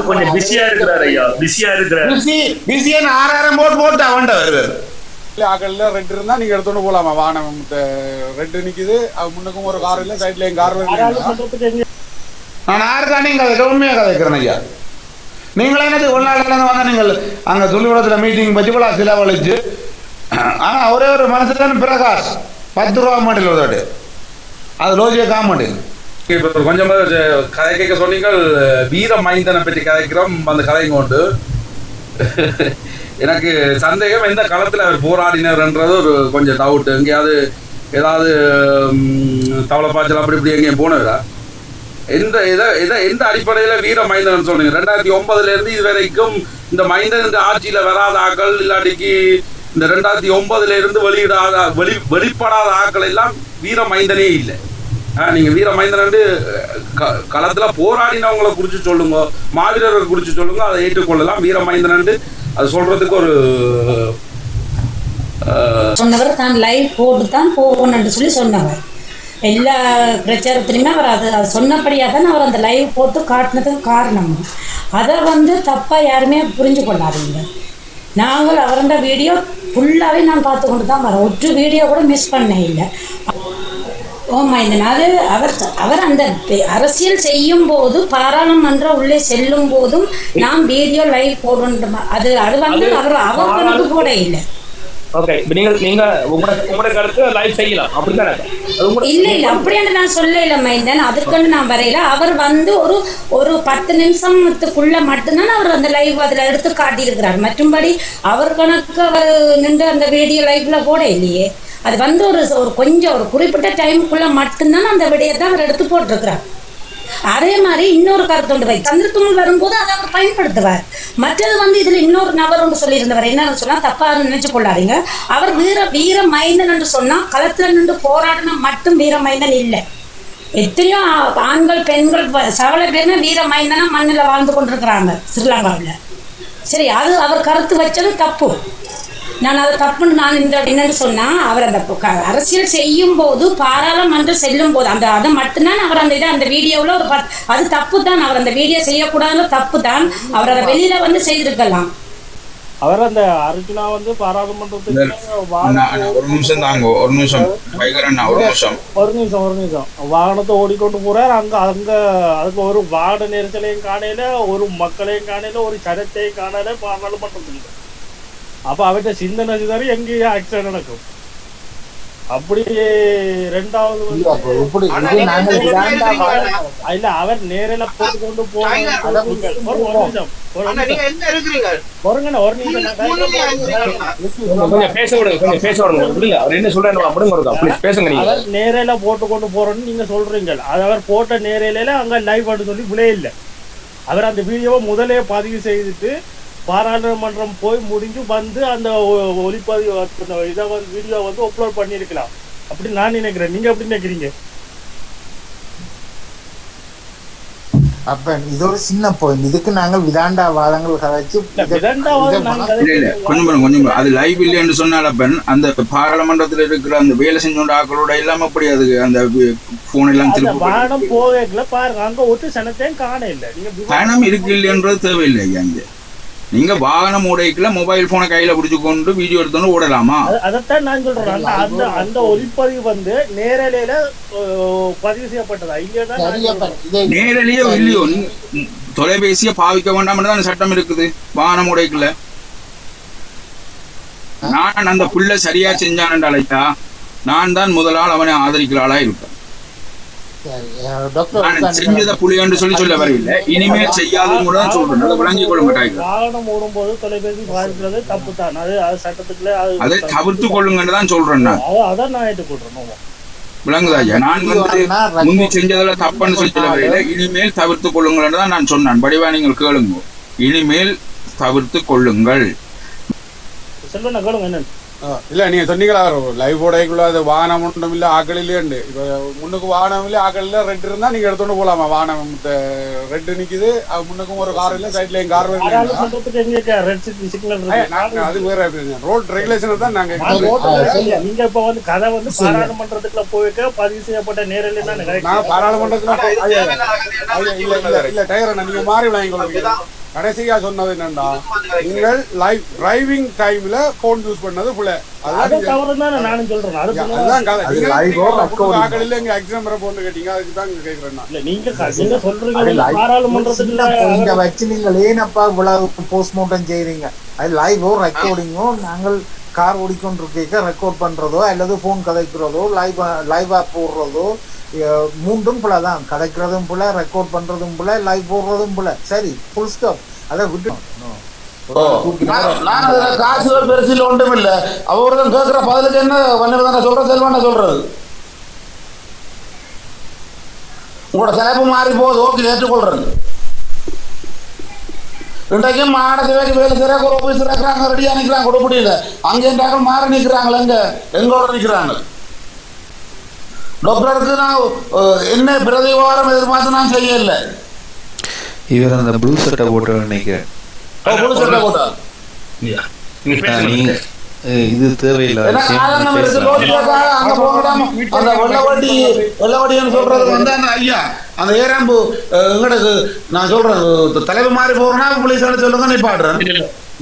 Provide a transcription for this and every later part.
கொஞ்சம் பிஸியா இருக்கிறார் ஐயா, பிஸியா இருக்கிறார். பிஸியான 6000 போட்டு அவன்ட வருது. ஆக்கள்ல ரெட் இருந்தா நீங்க எடுத்துட்டு போலாமா? வாகனம் ரெட் நிக்குது, முன்னுக்கும் ஒரு கார் இல்ல, சைட்லயும் கார் வருது. நான் யாருக்கா நீங்க உண்மையா கதைக்கிறேன் ஐயா. நீங்களே என்னது ஒரு நாள் வாங்க, நீங்கள் அங்க துள்ளிகுளத்துல மீட்டிங் பற்றி போல செலவழிச்சு. ஆனா ஒரே ஒரு மனசு தான் பிரகாஷ் 10 ரூபா மாட்டில் உதவிட்டு அது லோஜிய காமெடி. இப்போ கொஞ்சம் கதை கேட்க சொன்னீங்கள், வீர மைந்தனை பற்றி கதைக்கிறோம். அந்த கதைங்க கொண்டு எனக்கு சந்தேகம், எந்த காலத்தில் அவர் போராடினர்ன்றது ஒரு கொஞ்சம் டவுட். எங்கேயாவது ஏதாவது தவளைப்பாய்ச்சல் அப்படி இப்படி எங்கேயும் போனதா? எந்த அடிப்படையில் வீர மைந்தன் சொன்னீங்க? 2009 இது வரைக்கும் இந்த மைந்தன் இந்த ஆட்சியில் வராத ஆக்கள், இல்லாட்டிக்கு இந்த 2009 வெளிப்படாத ஆக்கள் எல்லாம் வீர மைந்தனே இல்லை. நீங்கள் வீர மைந்தன் களத்தில் போராடினவங்களை குறித்து சொல்லுங்க, மாவீரர்களை குறித்து சொல்லுங்க, அதை ஏற்றுக்கொள்ளலாம். வீர மைந்தன் அது சொல்றதுக்கு ஒரு சொன்னவர் தான் லைவ் போட்டு தான் போகணும்னு சொல்லி சொன்னவர். எல்லா பிரச்சாரத்துலையுமே அவர் அது சொன்னபடியாக தான் அவர் அந்த லைவ் போட்டு காட்டினதுக்கு காரணம். அதை தப்பாக யாருமே புரிஞ்சு கொள்ளாதீங்க. நாங்கள் அவரோட வீடியோ ஃபுல்லாகவே நான் பார்த்து கொண்டு தான் வரோம். ஒரு வீடியோ கூட மிஸ் பண்ண இல்லை. ஓமைந்தன் அது அவர் அந்த அரசியல் செய்யும் போது, பாராளுமன்றம் உள்ளே செல்லும் போதும் நாம் வீடியோ லைவ் போடணும். அது அவருக்கு கூட இல்லை. ஓகே, நீங்க உங்களோட கருத்து லைவ் செய்யலாம் அப்படிதானே? இல்ல அப்படியான நான் சொல்லல மைந்தன், அதுக்குன்னு நான் வரையில. அவர் ஒரு 10 நிமிஷத்துக்குள்ள மட்டும்தான் அவர் அந்த லைவ் அதுல எடுத்து காட்டியிருக்கிறார். மற்றும்படி அவர் கணக்கு அவர் நின்று அந்த வீடியோ லைவ்ல போட இல்லையே. அது ஒரு கொஞ்சம் ஒரு குறிப்பிட்ட டைமுக்குள்ள மட்டும்தான் அந்த விடயத்தை அவர் எடுத்து போட்டிருக்கிறார். அதே மாதிரி இன்னொரு கருத்து உண்டு, சந்திரத்துமல் வரும்போது அதை அவர் பயன்படுத்துவார். மற்றது இதுல இன்னொரு நபர் ஒன்று சொல்லியிருந்தவர். என்னன்னு சொன்னா, தப்பா நினைச்சு கொள்ளாதீங்க, அவர் வீர மைந்தன் என்று சொன்னா களத்துல நின்று போராடினா மட்டும் வீர மைந்தன் இல்லை. எத்தனையோ ஆண்கள் பெண்கள் சகல பேருமே வீர மைந்தனா மண்ணில் வாழ்ந்து கொண்டிருக்கிறாங்க ஸ்ரீலங்காவில். சரி, அது அவர் கருத்து வச்சது தப்பு. நான் அதை தப்புன்னு நான் என்னன்னு சொன்னால், அவர் அந்த அரசியல் செய்யும் போது, பாராளுமன்றம் செல்லும் போது அதை மட்டும்தான் அவர் அந்த வீடியோவில் அது தப்பு தான். அவர் அந்த வீடியோ செய்யக்கூடாதுன்னு தப்பு தான். அவர் அதை வெளியில் செய்திருக்கலாம். அவர் அந்த அர்ஜுனா பாராளுமன்றத்துக்கு ஒரு நிமிஷம் வாகனத்தை ஓடிக்கொண்டு போறார். அங்க அதுக்கு ஒரு வாகன நெரிசலையும் காணையில, ஒரு மக்களையும் காணையில, ஒரு சரத்தையும் காணையில பாராளுமன்றத்துக்கு. அப்ப அவர்கிட்ட சிந்தனை செய்தாரு எங்கேயே ஆக்சிடென்ட் நடக்கும். அப்படி ரெண்டாவது இல்ல, அவர் நேரில் போட்டு கொண்டு போறீங்க. நேரில போட்டு கொண்டு போறோம்னு நீங்க சொல்றீங்க. அது அவர் போட்ட நேரில அங்க லைவ் பண்ண சொல்லி விளைய இல்லை. அவர் அந்த வீடியோவை முதலே பதிவு செய்துட்டு பாராளுமன்றம் போய் முடிஞ்சு அந்த ஒளிப்பதிவு இதை வீடியோ அப்லோட் பண்ணியிருக்கலாம். அப்படி நான் நினைக்கிறேன். நீங்க எப்படி நினைக்கிறீங்க? அப்ப இது ஒரு சின்ன பாயிண்ட். இதுக்கு நாங்கள் விதாண்டா வாதங்கள் கதைச்சு கொஞ்சம் அது லைவ் இல்லைன்னு சொன்னால அந்த பாராளுமன்றத்தில் இருக்கிற அந்த வேலை செஞ்சோண்ட ஆக்களோட எல்லாம் அப்படி அது அந்த போன் எல்லாம் வாகனம் போகல பாருங்க. அங்க ஒட்டு சனத்தையும் காண இல்லை. பயணம் இருக்கு இல்லைன்றது தேவையில்லை. அங்கே நீங்க வாகனம் ஓடைக்குள்ள மொபைல் போனை கையில பிடிச்சு கொண்டு வீடியோ எடுத்து ஓடலாமா? அதைத்தான் நான் சொல்றேன். அந்த ஒளிப்பதிவு நேரலையில பதிவு செய்யப்பட்டதா? நேரலையோ இல்லையோ, தொலைபேசியை பாவிக்க வேண்டாம் தான் சட்டம் இருக்குது வாகனம் ஓடைக்குள்ள. நான் அந்த புள்ள சரியா செஞ்சான் அழைத்தா நான் தான் முதலால் அவனை ஆதரிக்கிறாளா இருப்பேன். செஞ்சத புலியான்னு சொல்ல வரவில்லை, இனிமேல் செய்யாதுன்னு கூட தான் சொல்றேன். அதை விளங்கி கொள்ள மாட்டாங்க. வாகனம் ஓடும்போது தொலைபேசி பாதிக்கிறது தப்பு தான். அது சட்டத்துக்குள்ள அதை தவிர்த்து கொள்ளுங்கன்னு தான் சொல்றேன். நான் அதான் நான் ஏற்றுக்கொள்றேன். விளங்குதா? நான் முந்தி செஞ்சதுல தப்புன்னு சொல்ல வரவில்லை, இனிமேல் தவிர்த்து கொள்ளுங்கள் தான் நான் சொன்னேன். படிவா நீங்கள் கேளுங்க, இனிமேல் தவிர்த்து கொள்ளுங்கள். செல்வன கேளுங்க. என்ன இல்ல நீங்க சொன்னீங்களா லைவ் போடைக்குள்ள அது வாகனம் ஒன்றும் இல்ல ஆக்கள் இல்லையண்டு இப்ப முன்னுக்கு வாகனம் இல்ல ஆக்கள் இல்ல ரெட் இருந்தா நீங்க எடுத்துட்டு போலாமா வாகனம் ரெட் நிக்குது அது முன்னுக்கும் ஒரு கார் இல்ல சைட்லயும் கார் அது வேற ரோட் ரெகுலேஷன் தான் நாங்க நீங்க இப்ப வந்து கதை வந்து பாராளுமன்றத்துக்குள்ள போய்க்க பதிவு செய்யப்பட்ட நேரில் தான் பாராளுமன்றத்துல இல்ல டயர் நீங்க மாறி வாங்கி கடைசியா சொன்னது என்னன்னா நீங்கள் லைவ் டிரைவிங் டைம்ல போன் யூஸ் பண்ணது புள்ள நானும் சொல்றேன் எக்ஸாம் போன் கேட்டீங்க அதுக்கு தான் கேக்குறேன் நீங்க சொல்றீங்க பாராளுமன்றத்துல வச்சு நீங்கள் ஏனப்பா இவ்வளவு போஸ்ட்மார்ட்டம் செய்றீங்க அது லைவோ ரெக்கார்டிங்கோ நாங்கள் கார் ஓடிக்கொண்டிருக்க ரெக்கார்ட் பண்றதோ அல்லது போன் கதைக்கிறதோ லைவா போடுறதோ மூன்றும் புல தான் கதைக்கிறதும் புல ரெக்கார்ட் பண்றதும் புல லைவ் போடுறதும் புல சரி ஃபுல் ஸ்டாப் அதை விட்டு காசுகள் பெருசில் ஒன்றும் இல்லை அவர்தான் கேட்கிற பதிலுக்கு என்ன பண்ண சொல்ற செல்வான சொல்றது உங்களோட தலைப்பு மாறி போகுது ஓகே ஏற்றுக்கொள்றது இன்றைக்கும் மாநிலத்தை வேலை செய்யறாங்க ஒரு ஆபீஸ் இருக்கிறாங்க ரெடியா நிற்கிறாங்க கொடுக்க முடியல அங்கே என்றார்கள் மாறி நிற்கிறாங்களே எங்களோட நிற்கிறாங்க டாக்டருக்கு நான் என்ன பிரதிவாரம் எதிர்பார்த்து நான் செய்யல இவர் அந்த ப்ளூ சட்டை போட்டு நினைக்கிறேன் இது தேவையில்லை சொல்றது வந்து அந்த ஐயா அந்த ஏராம்பு எங்களுக்கு நான் சொல்றேன் தலைவர் மாறி போறேன்னா போலீஸ் சொல்லுங்க நீ பாடுறேன்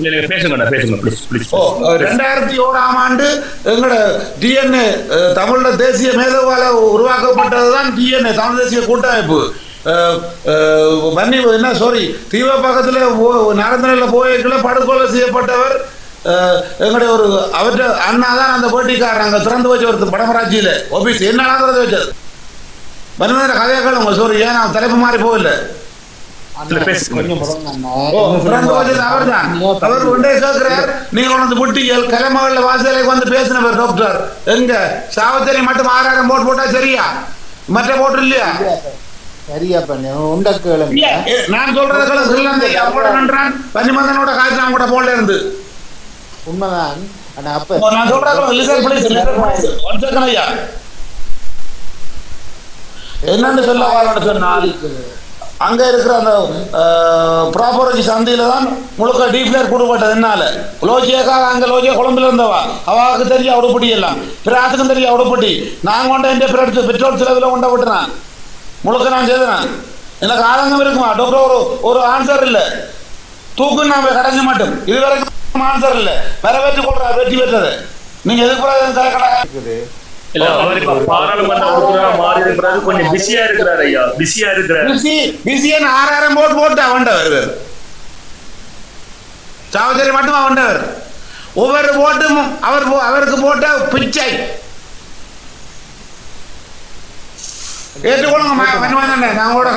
2001ஆம் ஆண்டு எங்களோட டிஎன்ஏ தமிழோட தேசிய மேலவால உருவாக்கப்பட்டதுதான் டிஎன்ஏ தமிழ் தேசிய கூட்டமைப்பு என்ன சாரி தீவ பக்கத்துல நரந்தனில் போய்க்குள்ள படுகொலை செய்யப்பட்டவர் எங்களுடைய ஒரு அவற்றை அண்ணா தான் அந்த போட்டிக்காரர் அங்க திறந்து வச்சு ஒரு படமராட்சியில ஆபீஸ் என்ன திறந்து வச்சது வன்மேற கதையாக்கள் உங்க சாரி ஏன் நான் தலைப்பு மாறி போகல கிளமகள்ல வாசலுக்கு வந்து பேசினவர் டாக்டர் எங்க சாவத்திரை மட்டும் 6000 போட் போட்டா சரியா மற்ற போட்டு இல்லையா சரியா பண்ண உண்டக்கு நான் சொல்றது பன்னிமந்தனோட காய்ச்சி நான் கூட போல இருந்து உண்மைதான் ஆனா அப்ப நான் சொல்றேன் என்னன்னு சொல்ல சொன்னால் அங்க இருக்கிற அந்த ப்ராப்பர்ட்டி சந்தையில தான் முழுக்க டீப்ளேர் கொடுப்பட்டது என்னால லோஜியாக்காக அங்க லோஜியா குழம்புல இருந்தவா அவாவுக்கு தெரியும் உடுப்பட்டி எல்லாம் பிராத்துக்கும் தெரியும் உடுப்பட்டி நான் கொண்ட என் பெட்ரோல் செலவுல கொண்ட விட்டுறேன் முழுக்க நான் செய்தேன் எனக்கு ஆதங்கம் இருக்குமா டாக்டர் ஒரு ஆன்சர் இல்லை தூக்கு நான் கடைஞ்ச மாட்டோம் இது வரைக்கும் ஆன்சர் இல்லை வரவேற்று கொள்ற வெற்றி பெற்றது நீங்க எதுக்கு கொஞ்சம் பிஸியா இருக்கிறார் ஐயா பிஸியா இருக்கிறார் பிஸியா 6000 போட்டு அவண்டவர் சாவச்சேரி மட்டும் அவண்டவர் ஒவ்வொரு போட்டும் அவருக்கு போட்ட பிச்சை ஏற்றுக்கொள்ளுங்க நான் கூட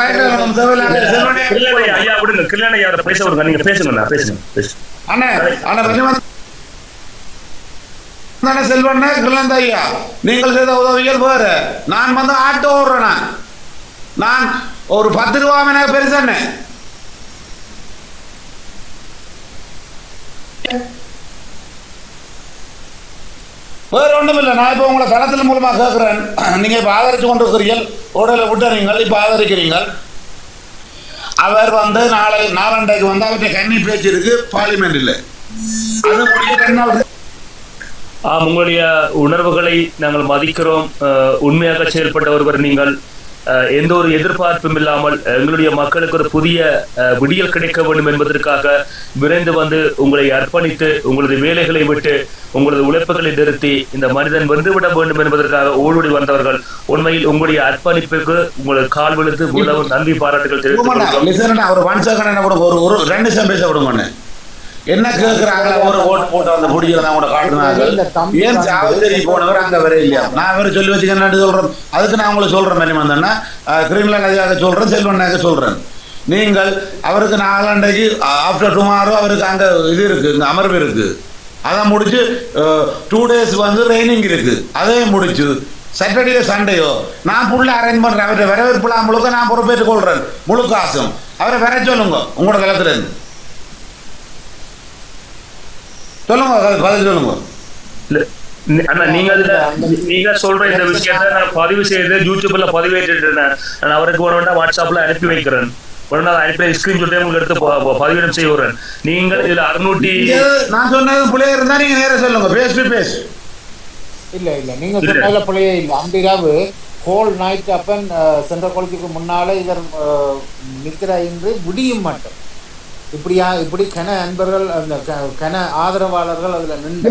ஐயா விடுங்க கிருஷ்ணன் ஐயா பேச விடுங்க நீங்க பேசுங்க அண்ணே அண்ணா செல்வண்ண கிருஷ்ணன் ஐயா நீங்கள் செய்த உதவிகள் வேறு நான் வந்து ஆட்டோ ஓடுறேன் நான் ஒரு 10 ரூபா எனக்கு பெருசானே வேறு ஒன்றும் இல்லை நான் இப்போ உங்களை தளத்தில் மூலமாக கேட்குறேன் நீங்கள் இப்போ ஆதரித்து கொண்டு இருக்கிறீர்கள் உடலை விட்டுறீங்கள் இப்போ ஆதரிக்கிறீங்கள் அவர் வந்து நாளண்டைக்கு வந்து அவர்கிட்ட கன்னி பேச்சு இருக்கு பார்லிமெண்ட்டில் அது முடிய உங்களுடைய உணர்வுகளை நாங்கள் மதிக்கிறோம் உண்மையாக செயல்பட்ட ஒருவர் நீங்கள் எந்த ஒரு எதிர்பார்ப்பும் இல்லாமல் எங்களுடைய மக்களுக்கு ஒரு புதிய விடியல் கிடைக்க வேண்டும் என்பதற்காக விரைந்து வந்து உங்களை அர்ப்பணித்து உங்களது வேலைகளை விட்டு உங்களது உழைப்புகளை நிறுத்தி இந்த மனிதன் வந்துவிட வேண்டும் என்பதற்காக ஓடோடி வந்தவர்கள் உண்மையில் உங்களுடைய அர்ப்பணிப்புக்கு உங்களது கால் விழுத்து உணவு நன்றி பாராட்டுகள் தெரிவித்து என்ன கேட்கிறாங்களா ஒரு ஓட்டு போட்டு அந்த பிடிக்கிறதா கூட காட்டுனாங்க ஏன் சாவச்சேரி போனவர் அங்க வர இல்லையா நான் வேற சொல்லி வச்சுக்கன்னு சொல்றேன் அதுக்கு நான் உங்களுக்கு சொல்றேன் மணிமந்தன்னா கிரிமினல் அதிகாரி சொல்றேன் செல்வனாக சொல்றேன் நீங்கள் அவருக்கு நாளாண்டைக்கு ஆஃப்டர் டுமாரோ அவருக்கு அங்க இது இருக்கு இங்க அமர்வு இருக்கு அதை முடிச்சு 2 days வந்து ட்ரைனிங் இருக்கு அதையும் முடிச்சு சாட்டர்டே சண்டேயோ நான் ஃபுல்லாக அரேஞ்ச் பண்றேன் அவரை வரவேற்புலாம் முழுக்க நான் பொறுப்பேற்றுக் கொள்றேன் முழு காசும் அவரை வர சொல்லுங்க உங்களோட தளத்துல இருந்து சொல்லுங்க பதில் சொல்லுங்க அண்ணா நீங்க சொல்ற இந்த விஷயத்த நான் பதிவு செய்து யூடியூப்ல பதிவேற்றிட்டேன். நான் அவருக்கு வேணும்னா வாட்ஸ்அப்ல அனுப்பி வைக்கிறேன். அனுப்பி ஸ்கிரீன்ஷாட் உங்களுக்கு எடுத்து பதிவேற்றம் செய்ய வரேன். நீங்கள் இதுல 600 நான் சொன்னது பிள்ளைய இருந்தா நீங்க நேர சொல்லுங்க, பேஸ் டு பேஸ். இல்ல நீங்க சொன்னதுல பிள்ளையே இல்ல. அந்த இரவு ஹோல் நைட் அப்பன் சென்ட்ரல் காலேஜுக்கு முன்னால இவர் நிற்கிற என்று முடியும் மாட்டோம். இப்படி கன அன்பர்கள் அந்த கன ஆதரவாளர்கள் அதுல நின்று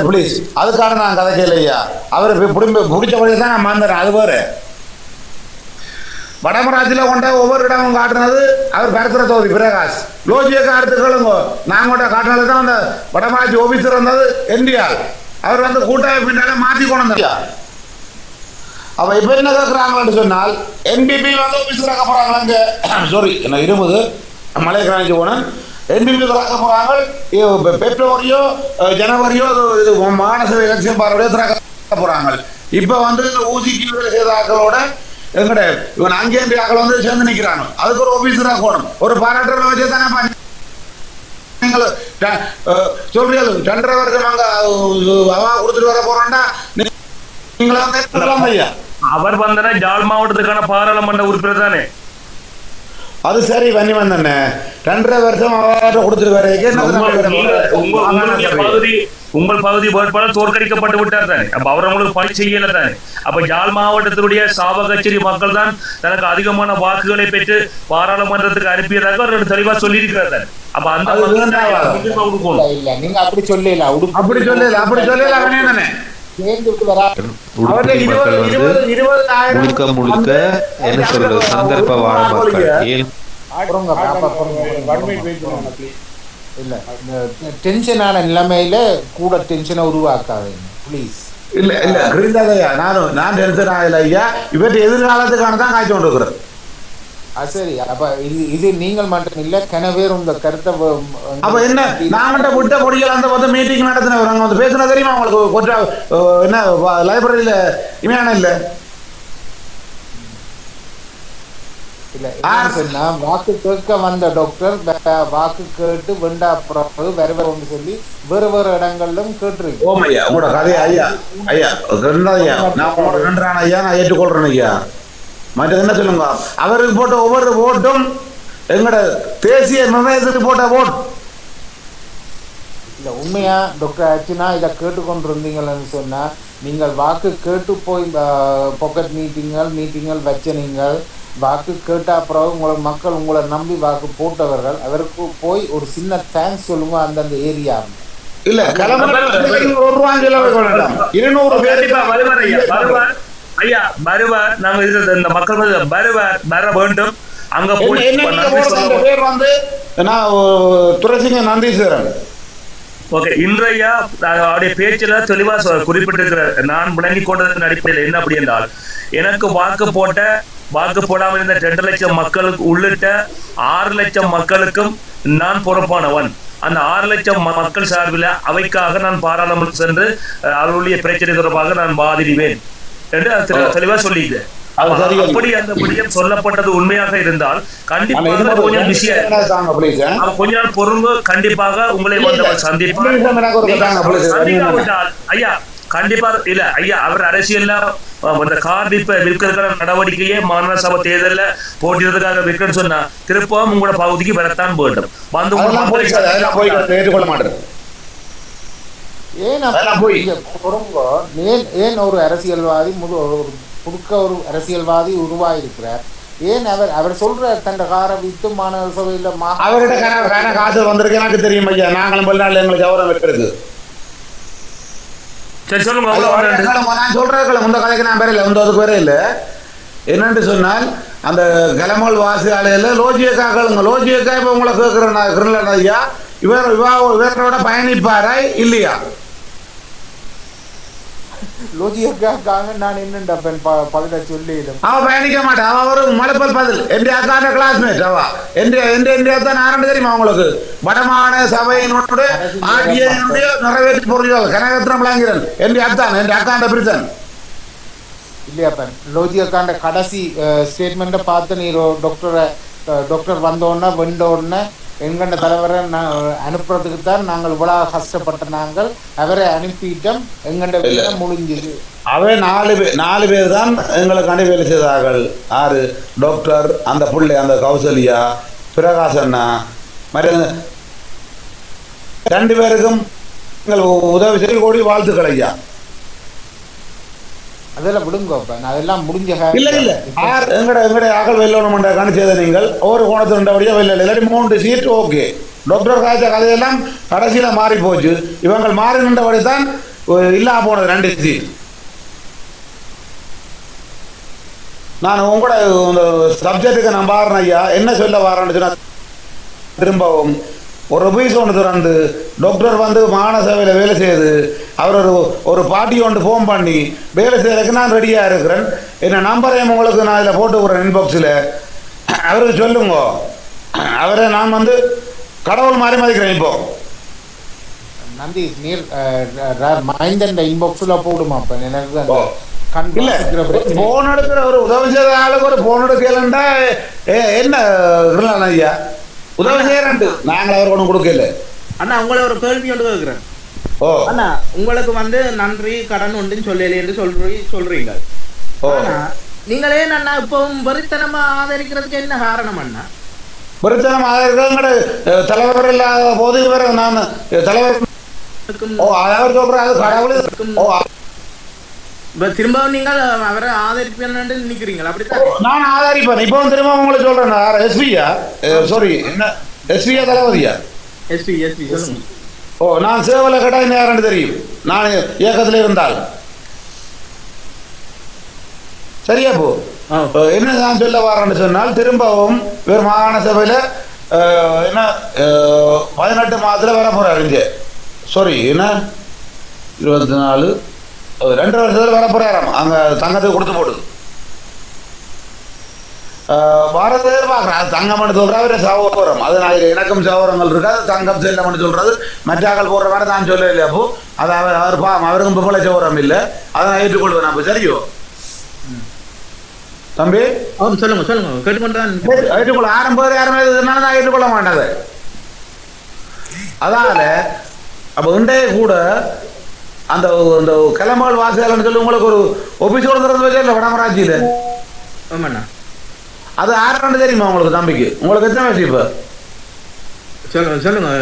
ப்ளீஸ் அதுக்காக நான் கதை கேள்வியா அவரை பிடிச்சபடியே தான் நான் மாந்தறேன். அது வேறு வடமராட்சியில் கொண்ட ஒவ்வொரு இடமும் காட்டுனது அவர் பரத்துற தொகுதி பிரகாஷ் லோஜியக்கா எடுத்துக்கொள்ளுங்க. நாங்கள்கிட்ட காட்டினது தான் அந்த வடமராட்சி ஆபீசர் வந்தது என்டிஆர். அவர் வந்து கூட்டாய பின்னால மாற்றி கொண்டு வந்தார். அவ இப்ப என்ன கேட்கிறாங்கன்னு சொன்னால் என்பிபி வந்து ஆபீசராக போறாங்க. சாரி என்ன இருபது மலை கிராஞ்சி போனேன். என்பிபி திறக்க போறாங்க. பிப்ரவரியோ ஜனவரியோ இது மாநசபை எலெக்ஷன் பார்வையோ திறக்க போறாங்க. இப்ப வந்து இந்த ஊசிக்கு செய்த ஆக்களோட எங்கட இவன் அங்கே ஆக்கள் வந்து சேர்ந்து நிற்கிறாங்க. அதுக்கு ஒரு ஆபீசராக போகணும். ஒரு பாராட்டுற வச்சு தானே நீங்கள் சொல்றீங்க 2.5 வருஷம் அங்க அவா கொடுத்துட்டு வர போறோம்னா நீங்களா ஐயா. அவர் வந்தனா ஜாழ் மாவட்டத்துக்கான பாராளுமன்ற உறுப்பினர் தானே. அது சரி வன்னி வந்தனே 2.5 வருஷம் அவர்கிட்ட கொடுத்துட்டு வரேன். உங்கள் பகுதி வேட்பாளர் தோற்கடிக்கப்பட்டு விட்டார் தானே. அப்ப அவர் உங்களுக்கு பணி செய்யல தானே. அப்ப ஜாழ் மாவட்டத்தினுடைய சாவகச்சேரி மக்கள் தான் தனக்கு அதிகமான வாக்குகளை பெற்று பாராளுமன்றத்துக்கு அனுப்பியதாக அவர் தெளிவா சொல்லியிருக்கிறார் தானே. அப்ப அந்த இல்ல நீங்க அப்படி சொல்லல உடுப்பி மக்கள் முழுக்க முழுக்க என்ன சொல்றது சந்தர்ப்பவாத மக்கள். இல்ல டென்ஷனான நிலைமையில கூட டென்ஷனை உருவாக்காதீங்க ப்ளீஸ். இல்ல கிருந்தாதையா நான் டென்ஷன் ஆகல ஐயா. இவற்றை எதிர்காலத்துக்கான தான் காய்ச்சி கொண்டு இருக்கிறேன். சரி அப்ப இது நீங்கள் மட்டும் இல்ல கனவேர் உங்க கருத்தை அப்ப என்ன நாங்கிட்ட விட்ட பொடிகள் அந்த வந்து மீட்டிங் நடத்தினவர் அங்க வந்து பேசுனா தெரியுமா உங்களுக்கு கொஞ்சம் என்ன லைப்ரரியில இமையான இல்ல இல்ல வாக்கு கேட்க வந்த டாக்டர் வாக்கு கேட்டு வெண்டா அப்புறம் வேற சொல்லி வேறு இடங்களிலும் கேட்டிருக்கு. ஓமையா உங்களோட கதையா ஐயா நான் உங்களோட நன்றான ஐயா நான் ஏற்றுக்கொள்றேன் ஐயா. மற்றது என்ன சொல்லுங்க அவருக்கு போட்ட ஒவ்வொரு ஓட்டும் எங்களோட தேசிய நிர்ணயத்துக்கு போட்ட ஓட். இல்ல உண்மையா டாக்டர் அர்ச்சனா இதை கேட்டுக்கொண்டிருந்தீங்கன்னு சொன்னா நீங்கள் வாக்கு கேட்டு போய் பாக்கெட் மீட்டிங்கள் வச்ச நீங்கள் வாக்கு கேட்ட அப்புறம் மக்கள் உங்களை நம்பி வாக்கு போட்டவர்கள் அவருக்கு போய் ஒரு சின்ன தேங்க்ஸ் சொல்லுங்க அந்தந்த ஏரியா. இல்ல 200 பேர் ஐயா வருவார். நாங்க இந்த மக்கள் வர வேண்டும். அங்க போய் பேர் வந்து துரைசிங்க நந்தீஸ்வரன். ஓகே இன்றைய அவருடைய பேச்சுல தெளிவா குறிப்பிட்டிருக்கிறார். நான் விளங்கி கொண்டதன் அடிப்படையில் என்ன அப்படி என்றால் எனக்கு வாக்கு போடாமல் இருந்த 2 லட்சம் மக்களுக்கு உள்ளிட்ட 6 லட்சம் மக்களுக்கும் நான் பொறுப்பானவன். அந்த 6 லட்சம் மக்கள் சார்பில் அவைக்காக நான் பாராளுமன்றம் சென்று அவர்களுடைய பிரச்சனை தொடர்பாக நான் வாதிடுவேன் என்று தெளிவா சொல்லிக்கிறேன். அப்படி அந்த விடயம் சொல்லப்பட்டது உண்மையாக இருந்தால் கண்டிப்பாக கொஞ்சம் பிஸியா கொஞ்ச நாள் பொறுங்க. கண்டிப்பாக உங்களை வந்து சந்திப்பாவிட்டால் ஐயா கண்டிப்பா இல்ல ஐயா அவர் அரசியல்ல அந்த கார் விற்கிற நடவடிக்கையே மாநில சபை தேர்தலில் போட்டியதுக்காக விற்கன்னு சொன்னா திருப்பவும் உங்களோட பகுதிக்கு வரத்தான் வேண்டும். வந்து ஏற்றுக்கொள்ள மாட்டேன். ஏன் ஒரு அரசியல்வாதி ஒரு அரசியல்வாதி உருவாயிருக்கிறார். ஏன் அவர் சொல்ற தன் காரை வித்து மாநகர சபையில அவர்கிட்ட காசு வந்திருக்கு எனக்கு தெரியும் ஐயா. நாங்களும் பல்லாண்டு எங்களுக்கு கௌரவம் இருக்கிறது. நான் சொல்றதுல முந்த கதைக்கு நான் பேர இல்லை அதுக்கு பேர இல்லை. என்னன்னு சொன்னால் அந்த கிளமல் வாசி ஆலையில லோஜியக்கா இப்ப உங்களை கேட்கிறேன் கிருஷ்ணன் ஐயா இவரோட பயணிப்பாரா இல்லையா? லோஜியக்காக நான் என்னண்டா பதில சொல்லி அவ பயணிக்க மாட்டேன். அவ ஒரு மலைப்பல் பதில் என் அக்காண்ட கிளாஸ்மேட். அவ தான் ஆரண்டு தெரியுமா உங்களுக்கு வடமாகாண சபையினுடைய ஆட்சியினுடைய நிறைவேற்றி பொருள் கனகத்திரம் விளங்கிறன் என் அத்தான் என் அக்காண்ட பிரித்தன் இல்லையாப்பன். லோஜியக்காண்ட கடைசி ஸ்டேட்மெண்ட்டை பார்த்து நீ டாக்டர் வந்தோடனே வெண்டோடனே எங்கண்ட தலைவரை அனுப்புறதுக்கு தான் நாங்கள் இவ்வளவு கஷ்டப்பட்ட நாங்கள் அவரை அனுப்பிட்டோம். எங்கண்ட வேலை முடிஞ்சது. அவை 4 பேர் தான் எங்களுக்காண்டி வேலை செய்தார்கள். 6 டாக்டர், அந்த பிள்ளை, அந்த கௌசல்யா, பிரகாசண்ணா, மற்ற 2 பேருக்கும் எங்கள் உதவி செய்து கோடி வாழ்த்துக்கள் ஐயா. அதெல்லாம் விடுங்க, அதெல்லாம் முடிஞ்ச இல்ல எங்கட அகல் வெள்ளோணுமென்ற கணிச்சதை நீங்கள் ஒரு கோணத்து 2 வழியா வெள்ள இல்லாட்டி 3 சீட் ஓகே. டாக்டர் காய்ச்ச கதையெல்லாம் கடைசியில் மாறி போச்சு. இவங்கள் மாறி நின்றபடி தான் இல்லாம போனது 2 சீட். நான் உங்களோட இந்த சப்ஜெக்டுக்கு நான் பாருறேன் ஐயா. என்ன சொல்ல வரேன்னு சொன்னா, திரும்பவும் ஒரு பீஸ் ஒன்று திறந்து டாக்டர் வந்து மாகாண சபையில் வேலை செய்யுது. அவர் ஒரு பார்ட்டி ஒன்று ஃபோன் பண்ணி வேலை செய்யறதுக்கு நான் ரெடியாக இருக்கிறேன். என்ன நம்பரையும் உங்களுக்கு நான் இதில் போட்டு விட்றேன் இன்பாக்ஸில். அவருக்கு சொல்லுங்க. அவரை நான் வந்து கடவுள் மாதிரி மதிக்கிறேன். இப்போ நந்தி நீர் மைந்தன் இன்பாக்ஸில் போடுமா? இப்போ எனக்கு இல்ல போன் எடுக்கிற ஒரு உதவி செய்த ஆளுக்கு ஒரு போன் எடுக்கலண்டா என்ன ஐயா உதவி செய்யறேன். நாங்கள் அவர் ஒன்றும் கொடுக்கல. அண்ணா உங்களை ஒரு கேள்வி ஒன்று கேட்கிறேன். அண்ணா உங்களுக்கு வந்து நன்றி கடன் உண்டுன்னு சொல்லல என்று சொல்றீங்க. நீங்களே அண்ணா இப்பவும் வெறித்தனமா ஆதரிக்கிறதுக்கு என்ன காரணம் அண்ணா? வெறித்தனம் ஆதரிக்கிற தலைவர் இல்லாத போது இவர் நான் தலைவர் திரும்பவும் நீங்கள் அவரை ஆதரிப்பேன்னு நினைக்கிறீங்களா? அப்படித்தான் நான் ஆதரிப்பேன். இப்போ திரும்ப உங்களுக்கு சொல்றேன். எஸ்பியா சாரி என்ன எஸ்பியா தளபதியா? எஸ்பி சொல்லுங்க. நான் சேவலை கேட்டா என்ன யாருன்னு தெரியும். நான் இயக்கத்தில் இருந்தால் சரியா போ. என்ன நான் சொல்ல வரேன்னு சொன்னால், திரும்பவும் வேறு மாகாண சபையில் என்ன 18 மாதத்தில் வர போறாரு. இங்கே சாரி என்ன 24 2 வருஷத்துல வர போறாராம். அங்க தங்கத்துக்கு கொடுத்து போடுது. பாரத எதிர்பார்க்குறேன். தங்கம் பண்ணி சொல்றா அவரு சகோதரம். அது நான் எனக்கும் சகோதரங்கள் இருக்காது. தங்கம் செல்லம் பண்ணி சொல்றது மற்றாக்கள் போடுற மாதிரி நான் சொல்ல இல்லையா? அப்போ அது அவர் பாவம், அவருக்கும் பிள்ளை சகோதரம் இல்லை. அதை நான் ஏற்றுக்கொள்வேன். அப்போ சரியோ தம்பி? சொல்லுங்க கேட்டுக்கொண்டான் ஏற்றுக்கொள்ள ஆரம்பம் யாருமே இருந்தாலும் நான் ஏற்றுக்கொள்ள மாட்டேன். அதனால அப்போ இன்றைய கூட அந்த அந்த கிளம்பால் வாசகம்னு சொல்லி உங்களுக்கு ஒரு ஒபிசோடு திறந்து வச்சா இல்லை வடமராட்சியில்? ஆமாண்ணா. அது 6 தெரியுமா உங்களுக்கு தம்பிக்கு? உங்களுக்கு எத்தனை வயசு இப்போ? சொல்லுங்க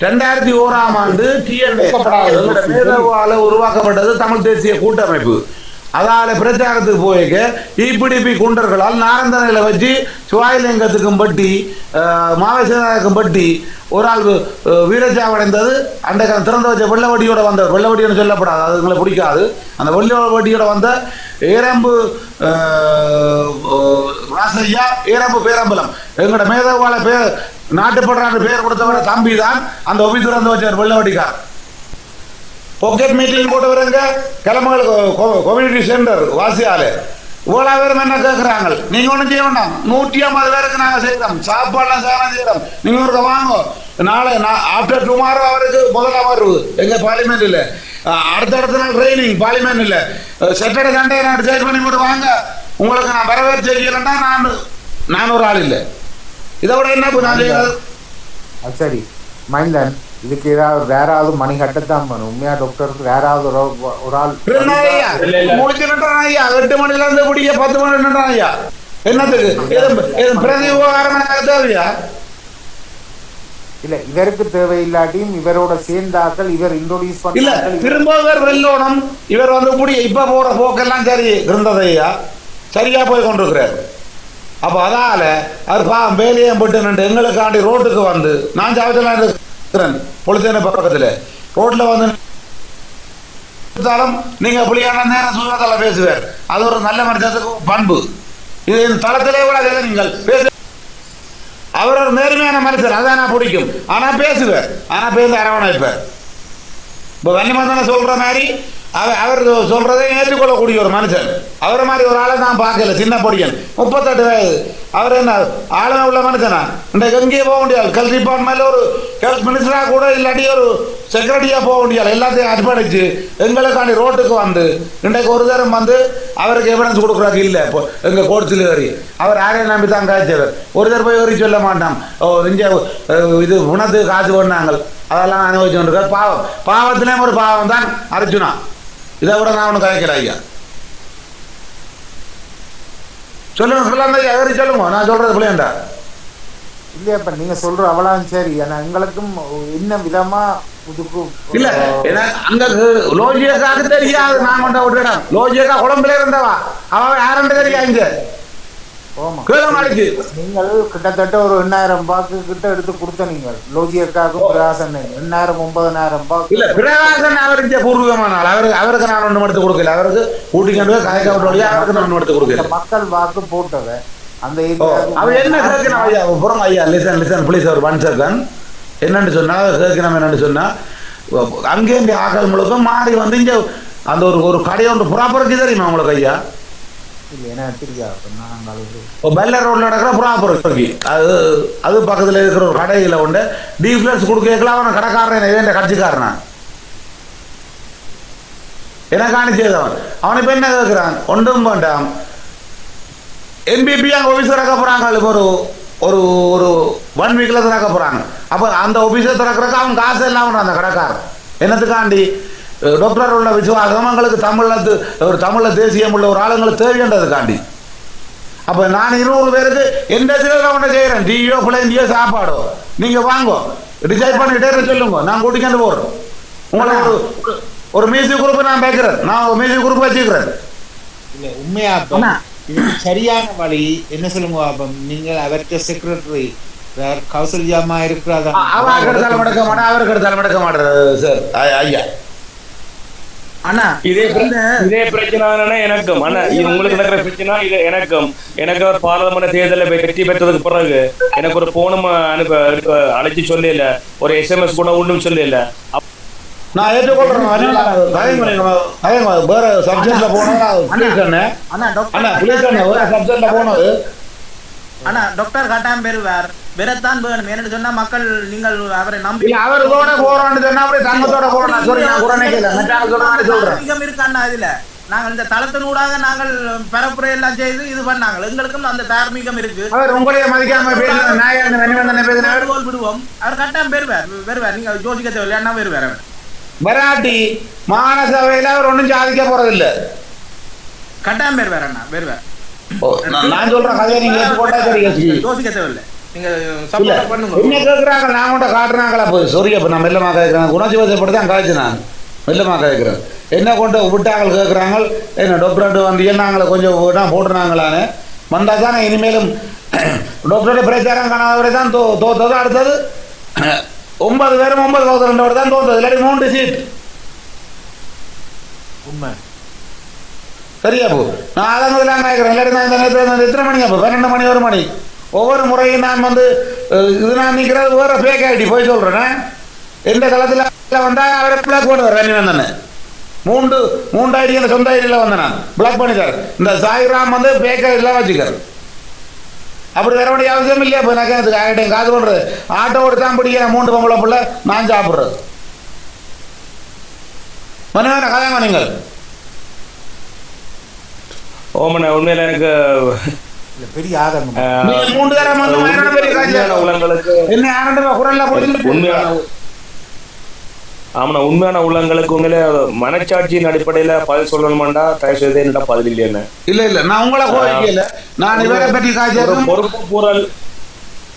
2001ஆம் ஆண்டு மேதவால உருவாக்கப்பட்டது தமிழ் தேசிய கூட்டமைப்பு. அதால பிரச்சாரத்துக்கு போயிருக்க இபிடிபி குண்டர்களால் நாரந்தனையில் வச்சு சிவாயிலிங்கத்துக்கும் பட்டி மாவேசனாருக்கும் பட்டி ஒரு ஆள் வீரச்சாவடைந்தது. அன்றைக்கு திறந்து வச்ச வெள்ளவடியோட வந்த வெள்ளவடின்னு சொல்லப்படாது, அது உங்களை பிடிக்காது. அந்த வெள்ளவடியோட வந்த ஏரம்பு ராசையா ஏரம்பு பேரம்பலம் எங்களோட மேதவால நாட்டுப்படுறான்னு பேர் கொடுத்தவர தம்பி தான் அந்த ஒபி திறந்து வச்சார் வெள்ளவடிக்கார். பாக்கெட் மீட்டிங் போட்டு வருங்க கிளம்புகள் கம்யூனிட்டி சென்டர் வாசியால இவ்வளோ பேரும் என்ன கேட்குறாங்க. நீங்கள் ஒன்றும் செய்ய வேண்டாம். 150 பேருக்கு நாங்கள் செய்கிறோம். சாப்பாடுலாம் சேரம் செய்கிறோம். நீங்கள் ஒரு வாங்க. நாளை ஆஃப்டர் டுமாரோ அவருக்கு முதல்ல வருது எங்கள் பார்லிமெண்ட்டில். அடுத்தடுத்த நாள் ட்ரைனிங் பார்லிமெண்ட்டில். சாட்டர்டே சண்டே நான் டிசைட் பண்ணி போட்டு வாங்க. உங்களுக்கு நான் வரவேற்பு செய்யலைன்னா நான் ஒரு ஆள் இல்லை. இதை விட என்ன நான் செய்யறது? சரி மைந்தன், இதுக்கு ஏதாவது வேறாவது மணி கட்டத்தான் பண்ணும். உண்மையா டாக்டருக்கு வேறாவது ஒரு ஆள் முடிச்சுட்டான் ஐயா. 8 மணில இருந்து பிடிக்க 10 மணி நின்றான் ஐயா. என்னத்துக்கு பிரதி உபகாரம் தேவையா? இல்ல இவருக்கு தேவையில்லாட்டியும் இவரோட சேர்ந்தாக்கள் இவர் இன்ட்ரோடியூஸ் பண்ண இல்ல. திரும்ப இவர் வெல்லோணும். இவர் வந்து இப்படி இப்ப போற போக்கெல்லாம் சரி இருந்ததையா சரியா போய் கொண்டிருக்கிறார். அப்போ அதால அவர் பாவம் வேலையும் போட்டு நின்று எங்களுக்காண்டி ரோட்டுக்கு வந்து நான் சாவித்தெல்லாம் இருக்கிறேன் பொலித்தேன பக்கத்தில் ரோட்டில் வந்து நீங்க புலியான நேரம் சுகாதார பேசுவார். அது ஒரு நல்ல மனிதத்துக்கு பண்பு. இது தளத்திலே கூட நீங்கள் பேச அவர் ஒரு நேர்மையான மனுஷன். அதான் நான் பிடிக்கும். ஆனா பேசுவார். ஆனா பேச அரவணைப்பார். இப்போ வன்னிமந்தனை சொல்ற மாதிரி அவர் சொல்றதை ஏற்றுக்கொள்ளக்கூடிய ஒரு மனுஷன். அவரை மாதிரி ஒரு ஆளை நான் பார்க்கல. சின்ன பொடியன் 38 வயது. அவர் என்ன ஆளுமை உள்ள மனுஷனா? இன்றைக்கு எங்கேயே போக முடியாது. ஹெல்த் டிபார்ட்மெண்ட்ல ஒரு ஹெல்த் மினிஸ்டரா கூட இல்லாட்டி ஒரு செக்ரட்டரியாக போக முடியாது, எல்லாத்தையும் அர்ப்பணிச்சு எங்களுக்காண்டி ரோட்டுக்கு வந்து இன்றைக்கு ஒரு தரம் வந்து அவருக்கு எவிடன்ஸ் கொடுக்குறாங்க. இல்லை இப்போ எங்கள் கோர்ட்ஸில் ஏறி அவர் யாரையும் நம்பி தான் காய்ச்சவர், ஒரு தரம் போய் ஏறி சொல்ல மாட்டான். இங்கே இது உணத்துக்கு காசு பண்ணாங்க, அதெல்லாம் அனுபவிச்சு கொண்டிருக்கார். பாவத்திலேயும் ஒரு பாவம் தான் அர்ஜுனா. இதை விட நான் ஒன்று கதைக்கிறேன் ஐயா. சொல்லுங்க சொல்லாம ஏறி சொல்லுங்க, நான் சொல்றது பிள்ளைண்டா இல்லையா? இப்ப நீங்க சொல்ற அவ்வளவு சரி. ஆனா எங்களுக்கும் என்ன விதமா இல்ல அங்க லோஜியக்காக தெரியாது. நான் கொண்ட விட்டுறேன், லோஜியக்கா குழம்புல இருந்தவா அவன் யாருன்னு தெரியாது. நீங்கள் கிட்டத்தட்ட ஒரு 8,000 பாக்கு கிட்ட எடுத்து கொடுத்த நீங்கள் லோஜியக்காவுக்கும் பிரகாசன் 8,000 9,000 பாக்கு. இல்ல பிரகாசன் அவருக்கு பூர்வீகமான அவருக்கு நான் ஒன்றும் எடுத்து கொடுக்கல. அவருக்கு ஊட்டிக்கொண்டு கதைக்காவட்டோடைய அவருக்கு நான் ஒன்றும் எடுத்து கொடுக்கல. மக்கள் வாக்கு போட்டவ அந்த அவன் என்ன கேட்கணும் ஐயா புறம் ஐயா லிசன் லிசன் ப்ளீஸ் அவர் 1 செகண்ட். என்னன்னு சொன்னா கேட்கணும், என்னன்னு சொன்னா அங்கே இந்த ஆக்கள் முழுக்க மாறி வந்து இங்க அந்த ஒரு கடை ஒன்று புறாப்புறக்கு தெரியுமா உங்களுக்கு ஐயா? பெல்ல ரோட்ல நடக்கிற புறாப்புறக்கு அது பக்கத்தில் இருக்கிற ஒரு கடையில் உண்டு டீஃப்ளன்ஸ் கொடுக்கலாம். அவன் கடைக்காரன் இவன் கட்சிக்காரனா எனக்கான செய்தவன். அவன் இப்ப என்ன கேட்கிறான்? ஒன்றும் வேண்டாம், என்பிபி அங்கே ஆஃபீஸ் திறக்க போறாங்க. இப்போ ஒரு ஒரு 1 வீக்ல திறக்க போறாங்க. அப்போ அந்த ஆஃபீஸை திறக்கிறதுக்கு அவன் காசு எல்லாம் அந்த கடைக்காரன் என்னத்துக்காண்டி டாக்டர் உள்ள விசுவாசம் எங்களுக்கு தமிழில் தேசியம் உள்ள ஒரு ஆளுங்களுக்கு தேவைன்றதுக்காண்டி. அப்போ நான் 200 பேருக்கு எந்த சிலர் ஒன்றை செய்கிறேன், டீயோ பிள்ளைண்டியோ சாப்பாடோ நீங்கள் வாங்கோ டிசைட் பண்ணிட்டே சொல்லுங்க, நான் கூட்டிக்கொண்டு போகிறோம். உங்களுக்கு ஒரு மியூசிக் குரூப் நான் பேசுகிறேன், நான் ஒரு மியூசிக் குரூப் வச்சுக்கிறேன். இல்லை உண்மையா இது சரியான வழி என்ன சொல்லுங்க. நீங்கள் அவர்கிட்ட செக்ரட்டரி கௌசல்யாமா இருக்கிறாங்க, அவர் கெடுத்தாலும் மடக்க மாட்டேன், அவர் கெடுத்தாலும் மடக்க மாட்டேன் சார் ஐயா. ஆனா இதே பிரச்சனை எனக்கும் ஆனா இது உங்களுக்கு நடக்கிற பிரச்சனை இது எனக்கு ஒரு பாராளுமன்ற தேர்தலில் வெற்றி பெற்றதுக்கு பிறகு எனக்கு ஒரு போனும் அழைச்சி சொல்லல, ஒரு SMS கூட ஒன்றும் சொல்லல. நான் ஏற்றுக்கொள்றேன். வேற சப்ஜெக்ட்ல போனது ஆனா டாக்டர் காட்டாம பெறுவார் பெறத்தான் வேணும். என்னன்னு சொன்னா மக்கள் நீங்கள் அவரை நம்பி அவர் கூட போறோம்னு சொன்னா அப்படியே தங்கத்தோட போறோம். சொல்லி நான் கூட நினைக்கிறேன் இருக்காண்டா இதுல நாங்கள் இந்த தளத்தினூடாக நாங்கள் பரப்புரை எல்லாம் செய்து இது பண்ணாங்க. எங்களுக்கும் அந்த தார்மீகம் இருக்கு. அவர் உங்களையே மதிக்காம விடுவோம். அவர் கட்டாம பெறுவார். நீங்க யோசிக்க தேவையில்லை, பெறுவார். அவர் மராட்டி மாநசபையில அவர் ஒன்றும் சாதிக்க போறதில்லை. கட்டாயம் பெறுவார் அண்ணா, பெறுவார். நான் சொல்றேன் கதையை நீங்க போட்டா சரி, யோசிக்க தேவையில்லை. நீங்க சப்போர்ட் பண்ணுங்க. என்ன கேட்கறாங்க நான் கூட காட்டுறாங்களா போய் சாரி. அப்ப நான் மெல்லமா கேட்கிறேன், குணச்சி வசப்பட்டு தான் காய்ச்சி நான் மெல்லமா கேட்கிறேன். என்ன கொண்டு விட்டாங்க கேட்குறாங்க, என்ன டாக்டர் வந்து நாங்களை கொஞ்சம் போட்டுனாங்களான்னு வந்தா தானே இனிமேலும் டாக்டரோட பிரச்சாரம் காணாதவரை தான் தோத்தது. அடுத்தது 9 பேரும் 9,002 தான் தோன்றது, இல்லாட்டி 3 சீட். உண்மை சரியா போ. நான் அதை முதலாம் கேட்குறேன். இல்லாட்டி நான் இந்த நேரத்தில் எத்தனை மணி அப்போ 12 மணி 1 மணி ஒவ்வொரு முறையும் நான் வந்து இது நான் நிற்கிறது வேற ஃபேக் ஐடி போய் சொல்கிறேன். எந்த காலத்தில் வந்தால் அவரை பிளாக் போடுவார். வேணி வந்தேன்னு 3 ஐடி அந்த சொந்த ஐடியில் வந்தேன் நான் பிளாக் பண்ணிட்டார். இந்த சாய்ராம் வந்து ஃபேக் ஐடியில் வச்சுக்கார். அப்படி வர வேண்டிய அவசியம் இல்லையா? இப்போ நான் ஆகிட்டேன் காது பண்ணுறது ஆட்டோ ஓடுத்தான் பிடிக்கிறேன். 3 பொம்பளை பிள்ளை நான் சாப்பிட்றது மனுவேன கதைமா நீங்கள். ஓமண்ணா உண்மையில எனக்கு பெரிய ஆதங்கம். 3 தரம் உள்ளங்களுக்கு உண்மையான உள்ளங்களுக்கு உண்மையில மனச்சாட்சியின் அடிப்படையில பதில் சொல்லணுமாண்டா தயவு செய்து என்னடா பதில் இல்லைன்னு. இல்ல நான் உங்களை கோரிக்கல, நான் இவரை பற்றி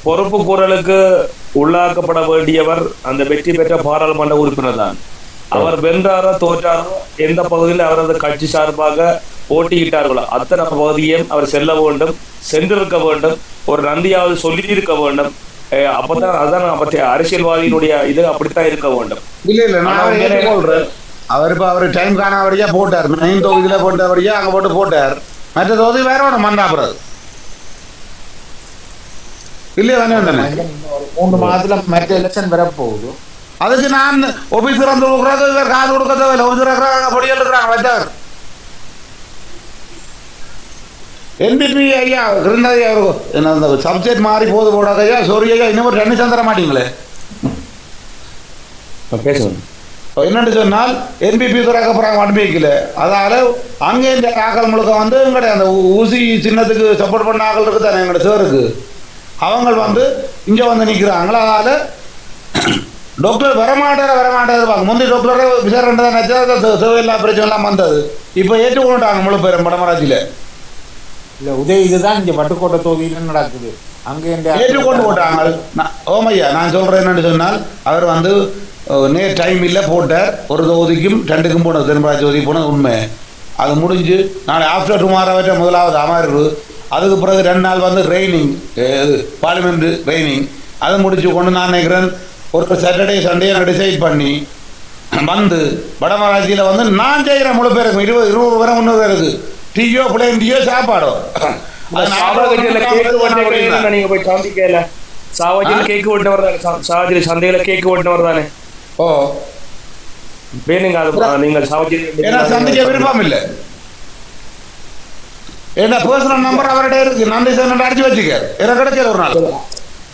பொறுப்பு கூறலுக்கு உள்ளாக்கப்பட வேண்டியவர் அந்த வெற்றி பெற்ற பாராளுமன்ற உறுப்பினர் தான். அவர் வென்றாரோ தோற்றாரோ எந்த பகுதியில் அவரது கட்சி சார்பாக போட்டியிட்டார்களோ அத்தனை பகுதியையும் அவர் செல்ல வேண்டும், சென்றிருக்க வேண்டும், ஒரு நன்றியாவது சொல்லி இருக்க வேண்டும். அப்பதான் அதான் அரசியல்வாதியினுடைய இது அப்படித்தான் இருக்க வேண்டும். இல்ல நான் சொல்றேன், அவர் டைம் காணாவடியா போட்டார். மெயின் தொகுதியில போட்டபடியா அங்க போட்டார். மற்ற தொகுதி வேற ஒன்று மந்தாப்புறது இல்லையா? 3 மாதத்துல மற்ற எலெக்ஷன் வரப்போகுது. அதுக்கு நான் ஆபீசர் வந்து கொடுக்குறது காது கொடுக்க தேவையில்லை. ஆபீசர் பொடியில் இருக்கிறாங்க வச்சார். என்பிபி ஐயா இருந்தது என்ன சப்ஜெக்ட் மாறி போது போடாத ஐயா. சாரி ஐயா, இன்னும் ஒரு 2 தர மாட்டீங்களே. பேசுங்க. என்னென்னு சொன்னால் என்பிபி துறைக்கு அப்புறம் அனுப்பிக்கல. அதால் அங்கே இந்த ஆக்கள் முழுக்க வந்து எங்களுடைய அந்த ஊசி சின்னத்துக்கு சப்போர்ட் பண்ண ஆக்கள் இருக்குது தானே எங்களோட சேருக்கு, அவங்க வந்து இங்கே வந்து நிற்கிறாங்களோ. அதால் டாக்டர் வரமாட்டார் முந்தைய டாக்டரே விசாரணை நினச்சா தேவையில்லா பிரச்சனைலாம் வந்தது. இப்போ ஏற்றுக்கொண்டுட்டாங்க முழு பேரும் வடமராட்சியில். இல்லை உதய இதுதான் இங்கே பட்டுக்கோட்டை தொகுதியில் நடக்குது. அங்கே ஏற்றுக்கொண்டு போட்டாங்க. ஓமையா நான் சொல்கிறேன் என்னென்னு சொன்னால் அவர் வந்து நேர் டைம் இல்லை போட்டார். ஒரு தொகுதிக்கும் 2க்கும் போனது, தென்மராட்சி தொகுதிக்கு போனது உண்மை. அது முடிஞ்சு நாளை ஆஃப்டர் டுமாரோவற்ற முதலாவது அமர்வு, அதுக்கு பிறகு 2 நாள் வந்து ட்ரைனிங், பார்லிமெண்ட் ட்ரைனிங். அதை முடிச்சு கொண்டு நான் நினைக்கிறேன் ஒரு சாட்டர்டே சண்டே டிசைட் பண்ணி வந்து வடமராட்சியில் வந்து நான் செய்கிறேன் முழு பேருக்கு 20 பேரை 300 பேருக்கு டீயோ பிள்ளைங்க டீயோ சாப்பாடோ. நீங்க போய் சந்திக்கல சாவஜில கேக்கு ஓட்டினவர் தானே, சாவஜில சந்தையில கேக்கு ஓட்டினவர் தானே. ஓ வேணுங்க அது நீங்கள் சாவஜில சந்திக்க விருப்பம் இல்லை. என்ன பர்சனல் நம்பர் அவர்கிட்ட இருக்கு, நன்றி சார் அடிச்சு வச்சுக்க, எனக்கு கிடைச்சது ஒரு நாள்.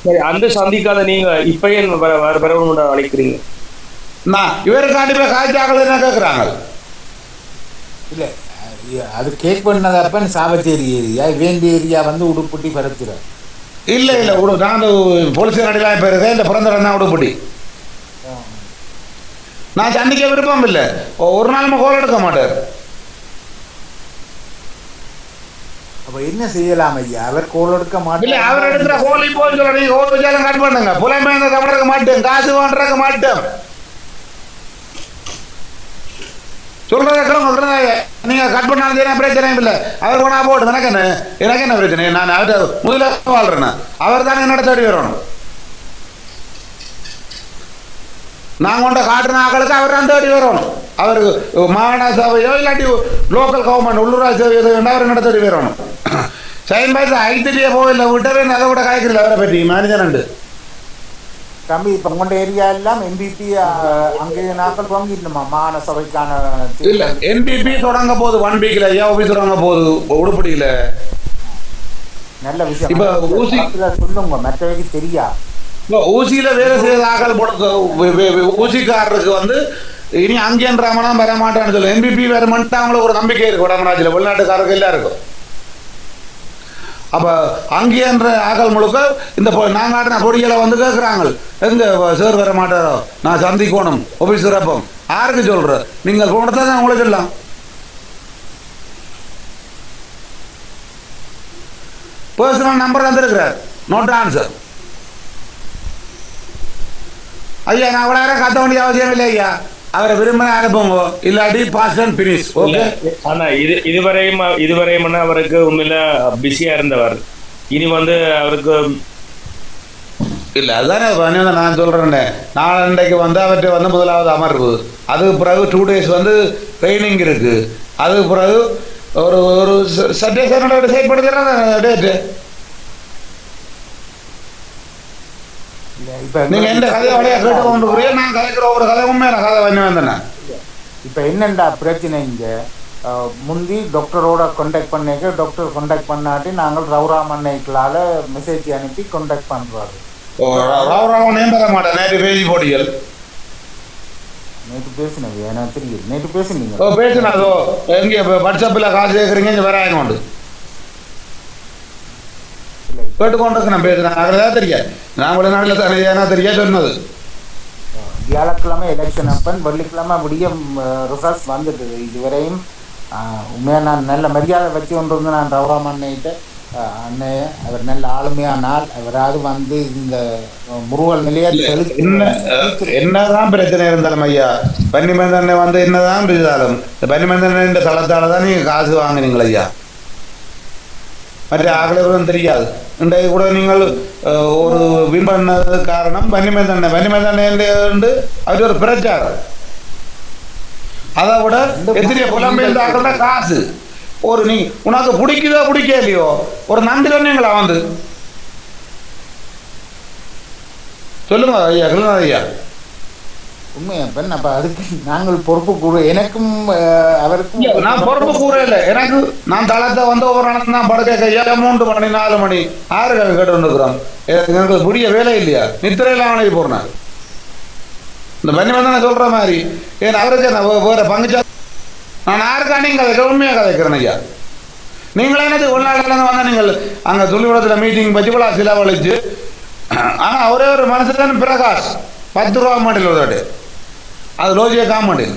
சரி, அந்த சந்திக்காத நீங்க இப்பயே வரவங்க அழைக்கிறீங்க. நான் இவருக்காண்டி போய் காய்ச்சாக்கள் என்ன கேட்குறாங்க. இல்லை அது கேக் பண்ணதப்ப சாவச்சேரி ஏரியா வேண்டிய ஏரியா வந்து உடுப்புட்டி பரப்புறார். இல்லை நான் போலீஸ் அடிலாம் இப்போ இருக்கேன். இந்த பிறந்த இடம் தான் உடுப்புட்டி. நான் சந்திக்க விருப்பம் இல்லை. ஒரு நாள் கோல் எடுக்க மாட்டார். அப்ப என்ன செய்யலாம் ஐயா? அவர் கோல் எடுக்க மாட்டேன். அவர் எடுக்கிற கோல் இப்போ சொல்ல நீங்க கோல் வச்சாலும் கட் பண்ணுங்க. புலம்பெயர்ந்த தமிழக மாட்டேன், காசு வாங்குறக்க மாட்டேன் சொல்றத நீங்க கட் பண்ணாலும் பிரச்சனை இல்லை. அவர் போனா போட்டு எனக்கு என்ன பிரச்சனை? நான் அவர் முதல்ல வாழ்றேன். அவர் தானே என்னோட தேடி வரணும். நான் கொண்ட காட்டுற ஆக்களுக்கு அவர் தான் தேடி வரணும். அவருக்கு மாகாண சபையோ இல்லாட்டி லோக்கல் கவர்மெண்ட் உள்ளூராட்சி சபையோ அவர் என்னோட தேடி வரணும். சைன் பாய்ஸ் ஐத்திட்டியே போகல விட்டவே அதை விட காய்க்கிறல அவரை பற்றி மேனேஜர் தம்பி. இப்போ உங்களோட ஏரியா எல்லாம் என்பிபி அங்கே நாட்கள் வாங்கிடணுமா மாகாண சபைக்கான? இல்லை என்பிபி தொடங்க போகுது 1 வீக்ல. ஏஓபி தொடங்க போகுது உடுப்படியில். நல்ல விஷயம். இப்போ ஊசி சொல்லுங்க, மற்றவைக்கு தெரியா. இப்போ ஊசியில் வேலை செய்த ஆக்கள் ஊசிக்காரருக்கு வந்து இனி அங்கேன்றாமலாம் வர மாட்டான்னு சொல்லு. என்பிபி வர மாட்டேன் அவங்களுக்கு ஒரு நம்பிக்கை இருக்கு வடமராட்சியில், வெளிநாட்டுக்காரருக்கு எல்லாருக்கும். அப்போ அங்கேன்ற ஆக்கள் முழுக்க இந்த நாங்கள் ஆடின பொடிகளை வந்து கேட்குறாங்க, எங்கே சார் வர மாட்டாரோ, நான் சந்திக்கணும் ஆஃபீஸ் சிறப்பம். யாருக்கு சொல்கிறேன்? நீங்கள் கொண்டதான் தான் உங்களை சொல்லலாம். பர்சனல் நம்பர் தந்துருக்கிறார், நோட் ஆன்சர். ஐயா நான் அவ்வளோ நேரம் கத்த வேண்டிய அவசியம் இல்லை ஐயா. அவரை விரும்பின அனுப்புங்க, இல்லாட்டி பாஸ் அண்ட் ஃபினிஷ். ஓகே. ஆனா இதுவரையும் அவருக்கு உண்மையில பிஸியா இருந்தவர். இனி வந்து அவருக்கு இல்லை அதுதானே நான் சொல்கிறேன். நாளன்றைக்கு வந்து அவர்கிட்ட வந்து முதலாவது அமர்வு, அதுக்கு பிறகு 2 days வந்து ட்ரைனிங் இருக்குது. அதுக்கு பிறகு ஒரு சட்டேஷனோட டிசைட் பண்ணிக்கிறேன் டேட்டு. நீங்க எந்த கதையை வழியா கேட்டு கொண்டு நான் கதைக்கிற ஒரு கதை உண்மையான கதை வந்து வந்தேன். இப்போ என்னண்டா பிரச்சனை? இங்கே முந்தி டாக்டரோட கான்டாக்ட் பண்ணிக்க, டாக்டர் கான்டாக்ட் பண்ணாட்டி நாங்கள் ரவுராமன்னைக்களால் மெசேஜ் அனுப்பி கான்டாக்ட் பண்ணுறாரு. ரவுராமன் தர மாட்டேன். நேற்று பேசி போட்டிகள் நேற்று பேசினது எனக்கு தெரியும். நேற்று பேசினீங்க. பேசினாதோ எங்கே வாட்ஸ்அப்பில் காசு கேட்குறீங்க, இங்கே வேற ஆகணும் கேட்டுக்கொண்டு நான் பேசுகிறேன். அதுதான் தெரியாது. நான் வெளிநாட்டில் தனியாக தெரியாது சொன்னது. வியாழக்கிழமை எலெக்ஷன் அப்பன், வெள்ளிக்கிழமை விடிய ரிசல்ட்ஸ் வந்துட்டு இதுவரையும் உண்மையாக நான் நல்ல மரியாதை வச்சு கொண்டு வந்து நான் ரவுராமன்னைகிட்ட அண்ணே அவர் நல்ல ஆளுமையானால் அவராது வந்து இந்த முருகல் நிலையத்தில் என்னதான் பிரச்சனை இருந்தாலும் ஐயா, பன்னிமந்தனை வந்து என்னதான் இருந்தாலும் பன்னிமந்தன் தளத்தால் தான் நீங்கள் காசு வாங்கினீங்களா ஐயா? மற்ற ஆகலவரும் தெரியாது. இன்றைக்கு கூட நீங்கள் ஒரு வின் பண்ணது காரணம் பன்னிமந்தனை அவர் ஒரு பிரச்சாரம். அதை விட எத்தனையோ புலம்பெயர்ந்த ஆகல காசு ஒரு நீ உனக்கு பிடிக்குதோ பிடிக்க இல்லையோ ஒரு நன்றி சொன்னீங்களா வந்து சொல்லுங்க ஐயா. ஐயா உண்மையா பெண்? அப்ப அதுக்கு நாங்கள் பொறுப்பு கூற, எனக்கும் அவருக்கும் நான் பொறுப்பு கூற இல்லை. எனக்கு நான் தளத்தை வந்து ஒவ்வொரு இடத்துல நான் படுக்க 7 மணி 4 மணி 6 கேட்டு வந்துருக்குறோம். எனக்கு புரிய வேலை இல்லையா? நித்திரையில் அவனுக்கு போறேன். இந்த பண்ணி வந்தா சொல்ற மாதிரி ஏன் அவருக்கு வேற பங்குச்சா நான் யாருக்கா நீங்கள் உண்மையாக கதைக்கிறேன் ஐயா. நீங்களே என்னது உள்நாட்டிலேருந்து வந்தால் நீங்கள் அங்கே துளிகுளத்தில் மீட்டிங் பற்றி இவ்வளோ செலவழிச்சு, ஆனால் ஒரே ஒரு மனசுல பிரகாஷ் 10 ரூபா மாட்டில் ஒரு அது லோஜியை காமாட்டில்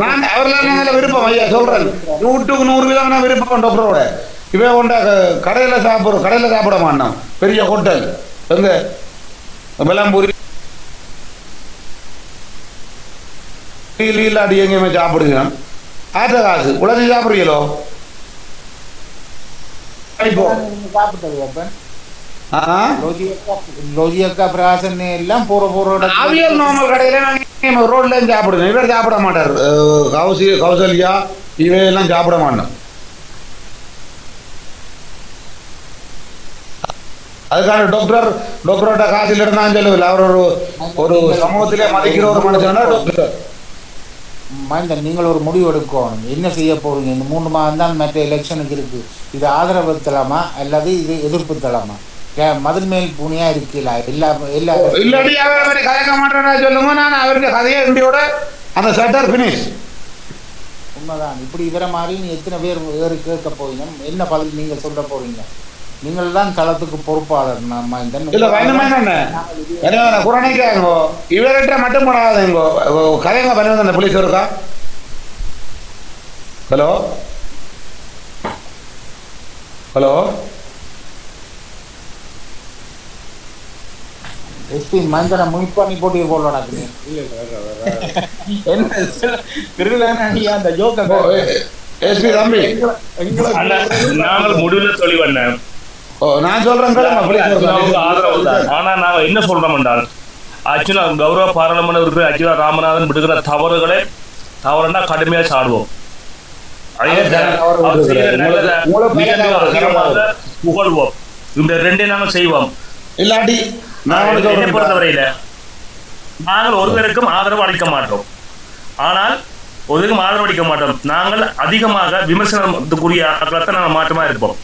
நான் அவர்லாம் விருப்பம் ஐயா சொல்கிறேன். 100க்கு 100 விதம் நான் விருப்பம் டாக்டரோட இவன் கொண்ட கடையில் சாப்பிட மாட்டோம். பெரிய ஹோட்டல் எங்கே வெள்ளம்பூரி இல்லாட்டி எங்கேயுமே சாப்பிடுங்க. ஆற்ற காசு உலகத்தை சாப்பிடுறீங்களோ ரோட்ல சாப்பிடுங்க. இவர் சாப்பிட மாட்டார். கௌசல்யா இவையெல்லாம் சாப்பிட மாட்டோம். அதுக்கான டாக்டரோட காசில் இருந்தாலும் சொல்லவில்லை. அவர் ஒரு சமூகத்திலே மதிக்கிற ஒரு மனுஷனா டாக்டர். மைந்தன், நீங்கள் ஒரு முடிவு எடுக்கணும். என்ன செய்ய போறீங்க? இந்த 3 மாதம் தான் மற்ற எலெக்ஷனுக்கு இருக்கு. இது ஆதரவு தளமா அல்லது இது எதிர்ப்பு தளமா? மதில் மேல் பூனியா இருக்கல இல்லாடி அவர் கதைக்க மாட்டேன்னா சொல்லுங்க. நான் அவருக்கு கதையை இண்டியோட அந்த சட்டர் பினிஷ். உண்மைதான். இப்படி இவர மாதிரி நீ எத்தனை பேர் வேறு கேட்க போறீங்க? என்ன பதில் நீங்க சொல்ல போறீங்க? நீங்கள் தான் தளத்துக்கு பொறுப்பாளர். குரணைக்காங்கோ இவர்கிட்ட மட்டும் போடாதீங்கோ. கதைங்க பண்ணி அந்த போலீஸ் இருக்கா? ஹலோ ஹலோ எஸ்பி மந்தன முன் பண்ணி போட்டி போடலாம். அந்த ஜோக்க எஸ்பி தம்பி நாங்கள் முடிவுல சொல்லி வந்தேன். நான் சொல்றேன் ஆதரவு தான். ஆனா நாங்க என்ன சொல்றோம் என்றால் ஆக்சுவலா கௌரவ பாராளுமன்ற உறுப்பினர் அர்ஜுனா ராமநாதன் விடுகிற தவறுகளை தவறுனா கடுமையா சாடுவோம். புகழ்வோம். இந்த 2 நாங்க செய்வோம். இல்லாட்டி பொறுத்தவரையில நாங்கள் ஒருவருக்கும் ஆதரவு அளிக்க மாட்டோம். ஆனால் ஒருவருக்கும் ஆதரவு அளிக்க மாட்டோம். நாங்கள் அதிகமாக விமர்சனத்துக்குரிய ஆட்களத்தை நாங்கள் மாற்றமா இருப்போம்.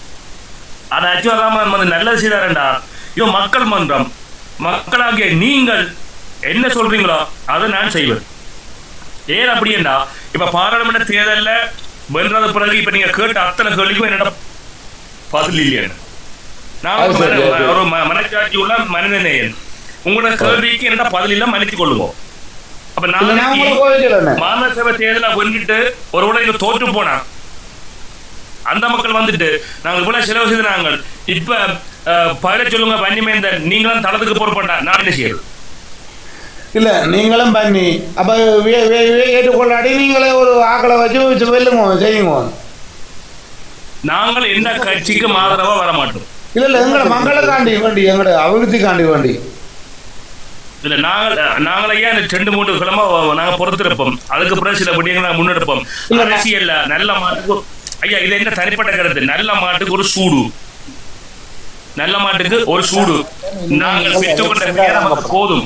ஆனா அர்ஜுனா ராமநாதன் வந்து நல்லது செய்தாரண்டா, இவன் மக்கள் மன்றம், மக்களாகிய நீங்கள் என்ன சொல்றீங்களோ அதை நான் செய்வேன். ஏன் அப்படின்னா இப்ப பாராளுமன்ற தேர்தலில் வென்றது பிறகு இப்ப நீங்க கேட்ட அத்தனை கேள்விக்கும் என்னோட பதில் இல்லையா? நான் ஒரு மனச்சாட்சி உள்ள மனித நேயன். உங்களோட கேள்விக்கு என்னோட பதில் இல்ல, மன்னித்துக் கொள்ளுங்க. அப்ப நான் மாநில சபை தேர்தலை வென்றுட்டு ஒரு உடனே தோற்று போனா அந்த மக்கள் வந்துட்டு நாங்கள் இவ்வளவு செலவு செய்து நாங்கள் இப்ப பயிர சொல்லுங்க பன்னிமேந்தன் நீங்களும் தளத்துக்கு பொறுப்பட்டா நான் என்ன செய்யறது? இல்ல நீங்களும் பண்ணி அப்ப ஏற்றுக்கொள்ளாடி நீங்களே ஒரு ஆக்களை வச்சு வெல்லுங்க செய்யுங்க. நாங்கள் எந்த கட்சிக்கும் ஆதரவா வர மாட்டோம். இல்ல எங்களை மக்களுக்காண்டி வேண்டி எங்களோட அபிவிருத்திக்காண்டி வேண்டி இல்ல நாங்கள் ஐயா இந்த 2-3 கிழமை நாங்க பொறுத்திருப்போம். அதுக்கு பிறகு சில விடயங்களை முன்னெடுப்போம். அரசியல்ல நல்ல மாட்டுக்கு ஐயா இது என்ன தனிப்பட்ட கருத்து, நல்ல மாட்டுக்கு ஒரு சூடு, நல்ல மாட்டுக்கு ஒரு சூடு நாங்கள் பெற்றுக்கொண்ட போதும்.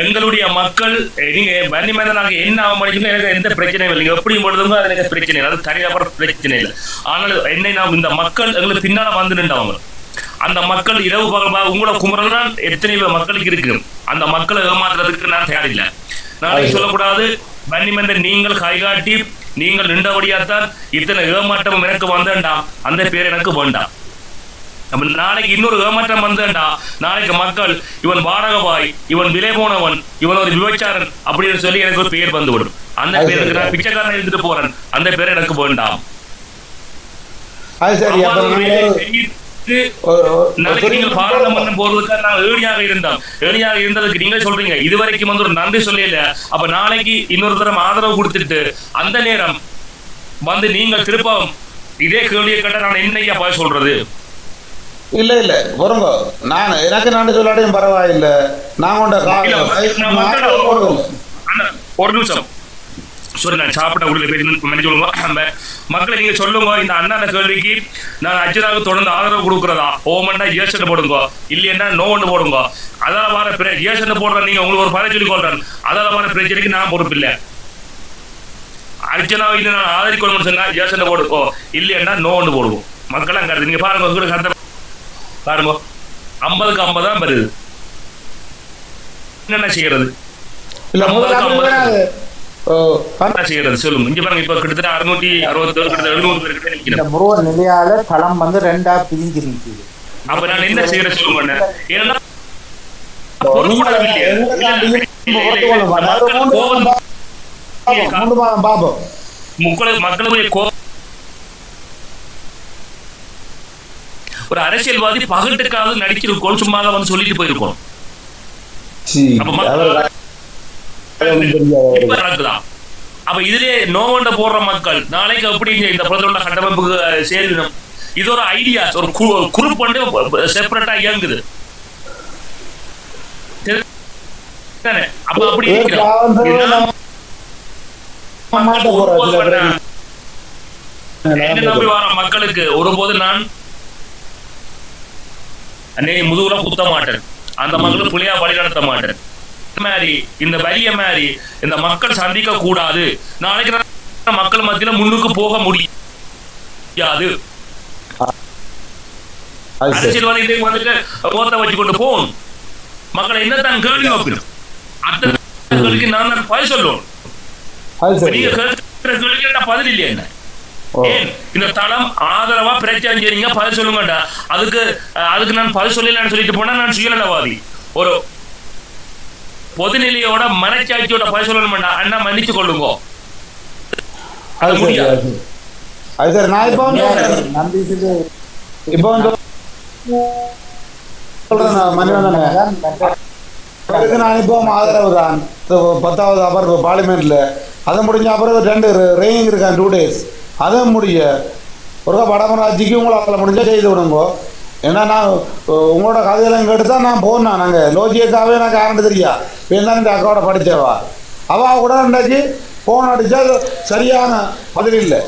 எங்களுடைய மக்கள் நீங்க வன்னி மேல நாங்க என்ன ஆகும் எனக்கு எந்த பிரச்சனையும் இல்லை. நீங்க எப்படி பொழுதுங்க அது எனக்கு பிரச்சனை இல்லை, அது தனிநபர் பிரச்சனை இல்லை. ஆனால் என்னை நாம் இந்த மக்கள் எங்களுக்கு பின்னால வந்து நின்றவங்க. அந்த மக்கள் இரவு பகல் உங்களோட குமரல் தான் எத்தனை மக்களுக்கு இருக்கு. அந்த மக்களை ஏமாத்துறதுக்கு நான் தயாரில்லை. நாளைக்கு சொல்லக்கூடாது வன்னிமேந்தன் நீங்கள் கைகாட்டி நீங்கள் நின்றபடியாத்தான் இத்தனை ஏமாற்றம் எனக்கு வந்தேன்டாம், அந்த பேர் எனக்கு வேண்டாம். நாளைக்கு இன்னொரு ஏமாற்றம் வந்தேன்டா, நாளைக்கு மக்கள் இவன் வாடகவாய், இவன் விலை போனவன், இவன் ஒரு விபச்சாரன் அப்படின்னு சொல்லி எனக்கு ஒரு பேர் வந்துவிடும். அந்த பேருக்கு நான் பிச்சைக்காரன் எழுதிட்டு போறேன், அந்த பேர் எனக்கு வேண்டாம். நாளைக்கு நீங்கள் பாராளுமன்றம் போறதுக்காக நாங்கள் ஏழியாக இருந்ததுக்கு நீங்க சொல்றீங்க இதுவரைக்கும் வந்து ஒரு நன்றி சொல்லல. அப்ப நாளைக்கு இன்னொரு தரம் ஆதரவு கொடுத்துட்டு அந்த நேரம் வந்து நீங்கள் திருப்பவும் இதே கேள்வியை கேட்ட நான் என்னையா பாய் சொல்றது? இல்ல பொறுங்க, நான் எனக்கு நன்றி சொல்லாடையும் பரவாயில்ல. நான் ஒரு நிமிஷம் சரி, நான் சாப்பிட்ட உள்ள மக்களை நீங்க சொல்லுங்க. இந்த அண்ணா கேள்விக்கு நான் அர்ஜுனாவுக்கு தொடர்ந்து ஆதரவு கொடுக்குறதா, ஓமண்டா ஏசன் போடுங்க, இல்லையா நோ ஒன்று போடுங்க. அதால வர ஏசன் போடுறேன், நீங்க உங்களுக்கு ஒரு பதவி சொல்லி கொள்றேன், அதால வர பிரச்சனைக்கு நான் பொறுப்பு இல்லை. அர்ஜுனாவை இல்லை நான் ஆதரிக்கணும்னு சொன்னா ஏசன் போடுவோம், இல்லையா நோ ஒன்று போடுவோம். மக்கள் அங்க நீங்க பாருங்க, உங்களுக்கு அந்த பாருங்க 50க்கு 50 தான் வருது. என்ன செய்யறது? இல்ல செய்யறது சொல்லுங்க. இங்க பாருங்க, இப்ப கிட்டத்தட்ட 667 கிட்ட 700 பேர் கிட்ட நிக்கிறேன். இந்த முருக நிலையால களம் வந்து 2ஆ பிரிஞ்சிருக்கு. அப்ப நான் என்ன செய்யறேன் சொல்லுங்க. ஏன்னா மக்களுடைய ஒரு அரசியல்வாதி பகட்டுக்காக நடிச்சிருக்கோம், சும்மா வந்து சொல்லிட்டு போயிருக்கோம். அப்ப இதுலயே நோவண்ட போடுற மக்கள் நாளைக்கு எப்படி இந்த பிரதம கட்டமைப்புக்கு சேரணும், இது ஒரு ஐடியா, ஒரு குரூப் வந்து செப்பரேட்டா இயங்குது. அப்ப அப்படி நம்பி வர மக்களுக்கு ஒருபோது நான் முதுகுல குத்த மாட்டேன், அந்த மக்களுக்கு புள்ளையா வழி நடத்த மாட்டேன். மாதிரி இந்த வரிய மாதிரி இந்த மக்கள் சந்திக்க கூடாது, நாளைக்கு மக்கள் மத்தியில முன்னுக்கு போக முடியாது. அரசியல்வாதி வந்துட்டு ஓத்த வச்சு கொண்டு போகணும், மக்களை என்னத்தான் கேள்வி வைக்கணும், அத்தனை கேள்விக்கு நான் தான் பதில் சொல்லணும். நீங்க கேட்கிற கேள்விக்கு பதில் இல்லையா? என்ன ஏன் இந்த தளம் ஆதரவா பிரச்சாரம் செய்றீங்க, பதில் சொல்லுங்கடா. அதுக்கு நான் பதில் சொல்லலன்னு சொல்லிட்டு போனா நான் சுயநலவாதி. ஒரு பொதுநிலையோட மனச்சாட்சியோட பதில் சொல்லணும்டா. அண்ணா மன்னிச்சு கொள்ளுங்க, அது முடியாது. அது சார் நான் இப்போ நான் இப்போ ஆதரவு தான் 10வது அமர்வு பார்லிமெண்ட்ல. அதை முடிஞ்ச அப்புறம் 2 ரெய்னிங் இருக்கான் 2 days. அதை முடிய ஒரு வடமராட்சிக்கு உங்களால் முடிஞ்சால் செய்து விடுங்க. ஏன்னா நான் உங்களோட கதையெல்லாம் கேட்டு தான் நான் போனேன். நாங்கள் லோஜியக்காகவே எனக்கு யாருன்னு தெரியா, இப்போ தான் இந்த அக்காவோட படித்தவா அவள் கூட இருந்தாச்சு. ஃபோன் அடித்தா சரியான பதில் இல்லை.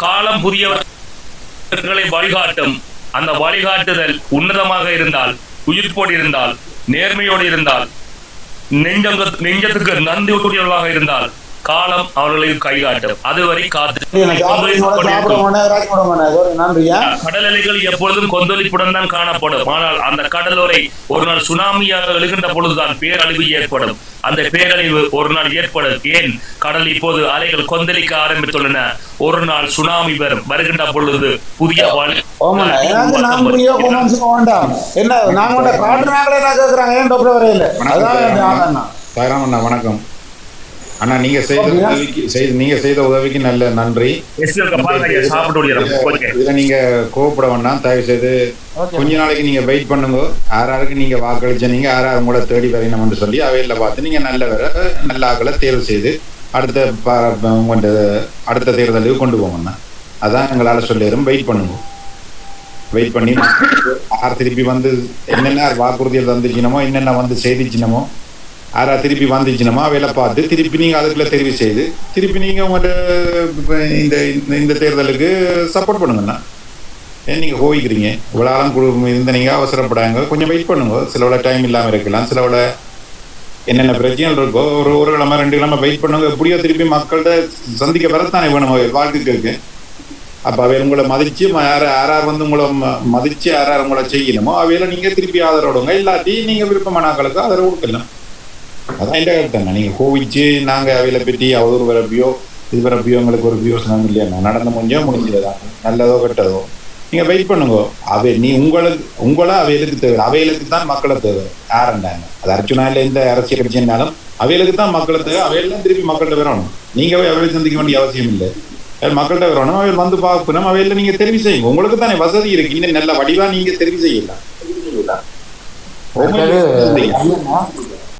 காலம் புதியவர்களை வழிகாட்டும். அந்த வழிகாட்டுதல் உன்னதமாக இருந்தால், உயிர்ப்போடு இருந்தால், நேர்மையோடு இருந்தால், நெஞ்சத்துக்கு நன்றியுடையவர்களாக இருந்தால் காலம் அவர்களையும் கைகாட்டும். அதுவரை கடல் அலைகள் எப்பொழுதும் கொந்தளிப்புடன் தான் காணப்படும். ஆனால் அந்த கடலோரை ஒரு நாள் சுனாமியாக எழுகின்ற பொழுதுதான் பேரழிவு ஏற்படும். அந்த பேரழிவு ஒரு நாள் ஏற்படும். ஏன் கடல் இப்போது அலைகள் கொந்தளிக்க ஆரம்பித்துள்ளன. ஒரு நாள் சுனாமி வருகின்ற பொழுது புதிய வணக்கம் அண்ணா. நீங்க செய்த உதவிக்கு நல்ல நன்றி. இதுல நீங்க கோவப்பட வேண்டாம், தயவு செய்து கொஞ்ச நாளைக்கு நீங்க வெயிட் பண்ணுங்க. யாராருக்கு நீங்க வாக்களிச்ச நீங்க யாரும் கூட தேடி வரணும்னு சொல்லி அவையில பார்த்து நீங்க நல்ல ஆக்களை தேர்வு செய்து அடுத்த தேர்தலுக்கு கொண்டு போங்கண்ணா. அதான் எங்களால சொல்லிடும். வெயிட் பண்ணுங்க, வெயிட் பண்ணி யார் திருப்பி வந்து என்னென்ன வாக்குறுதிகள் தந்துச்சினமோ, என்னென்ன வந்து செய்திச்சினமோ, யாரா திருப்பி வந்துச்சுனமோ அவையில பார்த்து திருப்பி நீங்கள் அதுக்குள்ள தெரிவு செய்து திருப்பி நீங்கள் உங்கள்கிட்ட இந்த தேர்தலுக்கு சப்போர்ட் பண்ணுங்கண்ணா. ஏன் நீங்கள் கோவிக்கிறீங்க? இவ்வளோ இருந்த நீங்கள் அவசரப்படாங்க, கொஞ்சம் வெயிட் பண்ணுங்க. சிலவோட டைம் இல்லாமல் இருக்கலாம், சிலவோட என்னென்ன பிரச்சனைகள் இருக்கோ ஒரு கிழமை 2 கிழமை வெயிட் பண்ணுங்க. எப்படியோ திருப்பி மக்கள்கிட்ட சந்திக்க வரத்தானே வேணும் வாழ்க்கைக்கு. அப்போ அவையில் உங்களை மதிச்சு யாரார் வந்து உங்களை மதிச்சு யாரார் உங்களை செய்யணுமோ அவையில நீங்கள் திருப்பி ஆதரவுடுங்க. இல்லாட்டி நீங்கள் விருப்பமான ஆக்களுக்கு ஆதரவு கொடுக்கலாம். அதான் இந்த கருத்தாங்க. நீங்கள் கோவிச்சு நாங்கள் அவையில பற்றி அவதூறு வரப்பியோ இது வரப்பியோ எங்களுக்கு ஒரு வியோசனம் இல்லையா? நடந்த முடிஞ்சதுதான், நல்லதோ கெட்டதோ. நீங்கள் வெயிட் பண்ணுங்க. உங்களை அவைகளுக்கு தேவை, அவைகளுக்கு தான் மக்களை தேவை. யாருண்டாங்க அது அர்ச்சுனா இல்லை எந்த அரசியல் கட்சினாலும் அவைகளுக்கு தான் மக்களை தேவை. அவையெல்லாம் திருப்பி மக்கள்கிட்ட வரணும். நீங்கள் அவையை சந்திக்க வேண்டிய அவசியம் இல்லை. மக்கள்கிட்ட வரணும், அவையில் வந்து பார்க்கணும். அவையில நீங்கள் தெரிவு செய்யுங்க. உங்களுக்கு தானே வசதி இருக்கு, இன்னும் நல்ல வடிவா நீங்கள் தெரிவு செய்யலாம்.